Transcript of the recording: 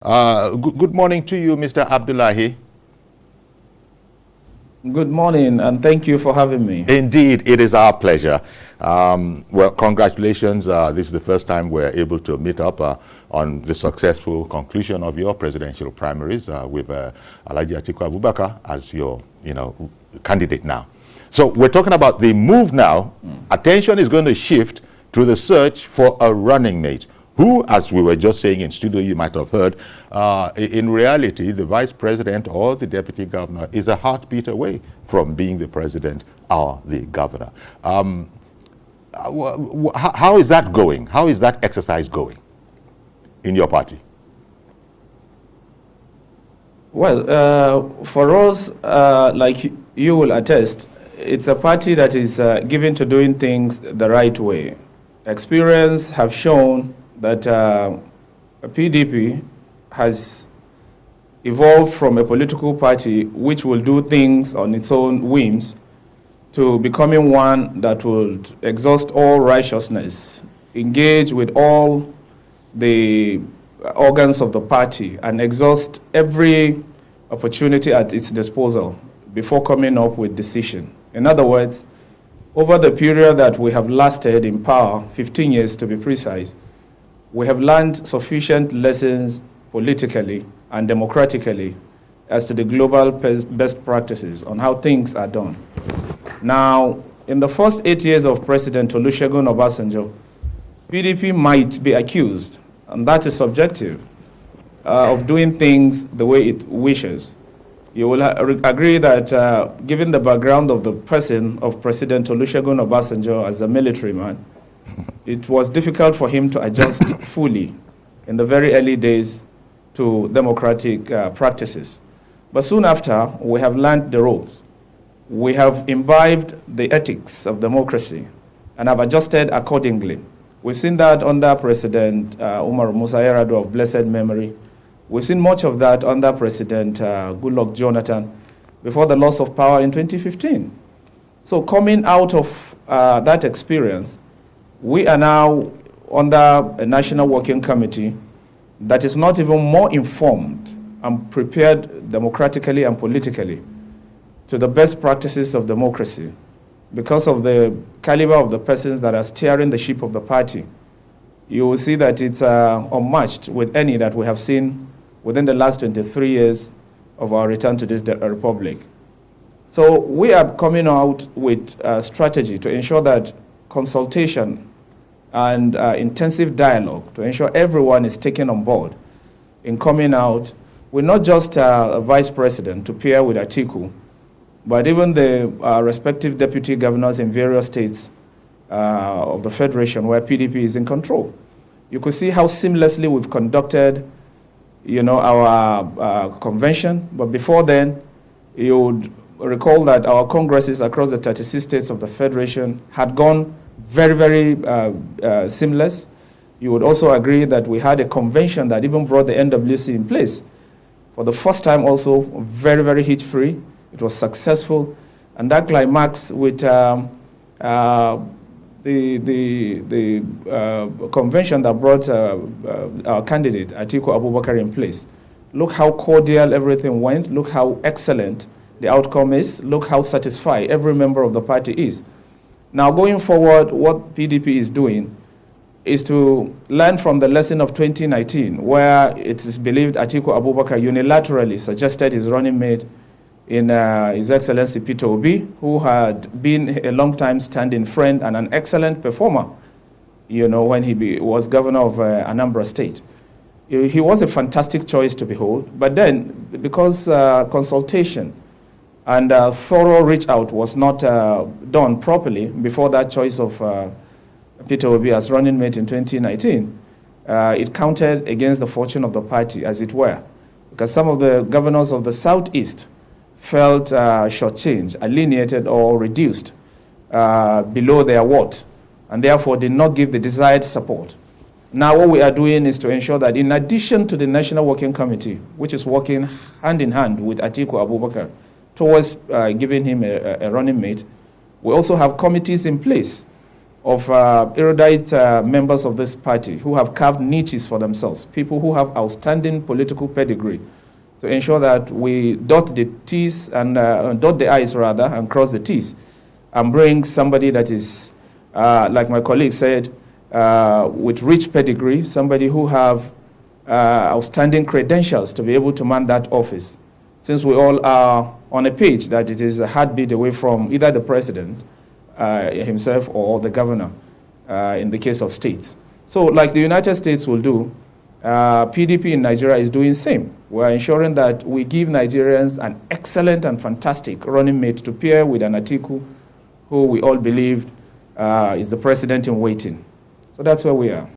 Good morning to you, Mr. Abdullahi. Good morning, and thank you for having me. Indeed, it is our pleasure. Well, congratulations. This is the first time we're able to meet up on the successful conclusion of your presidential primaries with Alhaji Atiku Abubakar as your, candidate now. So we're talking about the move now. Attention is going to shift to the search for a running mate, who, as we were just saying in studio, you might have heard, in reality, the vice president or the deputy governor is a heartbeat away from being the president or the governor. How is that going? How is that exercise going in your party? Well, for us, like you will attest, it's a party that is given to doing things the right way. Experience have shown that PDP has evolved from a political party which will do things on its own whims to becoming one that will exhaust all righteousness, engage with all the organs of the party, and exhaust every opportunity at its disposal before coming up with decision. In other words, over the period that we have lasted in power, 15 years to be precise, we have learned sufficient lessons politically and democratically as to the global best practices on how things are done. Now, in the first 8 years of President Olusegun Obasanjo, PDP might be accused, and that is subjective, of doing things the way it wishes. You will agree that given the background of the person of President Olusegun Obasanjo as a military man, it was difficult for him to adjust fully in the very early days to democratic practices. But soon after, we have learned the ropes. We have imbibed the ethics of democracy and have adjusted accordingly. We've seen that under President Umar Musa Yar'Adua of blessed memory. We've seen much of that under President Goodluck Jonathan before the loss of power in 2015. So coming out of that experience, we are now under a national working committee that is not even more informed and prepared democratically and politically to the best practices of democracy because of the caliber of the persons that are steering the ship of the party. You will see that it's unmatched with any that we have seen within the last 23 years of our return to this republic. So we are coming out with a strategy to ensure that consultation and intensive dialogue to ensure everyone is taken on board in coming out with not just a vice president to pair with Atiku, but even the respective deputy governors in various states of the federation where PDP is in control. You could see how seamlessly we've conducted, our convention. But before then, you would recall that our congresses across the 36 states of the federation had gone very, very seamless. You would also agree that we had a convention that even brought the NWC in place. For the first time also, very, very hitch-free. It was successful. And that climax with the convention that brought our candidate, Atiku Abubakar, in place. Look how cordial everything went. Look how excellent the outcome is. Look how satisfied every member of the party is. Now, going forward, what PDP is doing is to learn from the lesson of 2019, where it is believed Atiku Abubakar unilaterally suggested his running mate in His Excellency Peter Obi, who had been a long-time standing friend and an excellent performer, when he was governor of Anambra State. He was a fantastic choice to behold, but then, because consultation and thorough reach out was not done properly before that choice of Peter Obi as running mate in 2019, it counted against the fortune of the party, as it were, because some of the governors of the Southeast felt shortchanged, alienated, or reduced below their worth, and therefore did not give the desired support. Now what we are doing is to ensure that in addition to the National Working Committee, which is working hand in hand with Atiku Abubakar towards giving him a running mate, we also have committees in place of erudite members of this party who have carved niches for themselves, people who have outstanding political pedigree, to ensure that we dot the T's and dot the I's rather, and cross the T's, and bring somebody that is, like my colleague said, with rich pedigree, somebody who have outstanding credentials to be able to man that office. Since we all are on a page that it is a heartbeat away from either the president himself or the governor in the case of states. So like the United States will do, PDP in Nigeria is doing the same. We're ensuring that we give Nigerians an excellent and fantastic running mate to pair with an Atiku, who we all believe is the president in waiting. So that's where we are.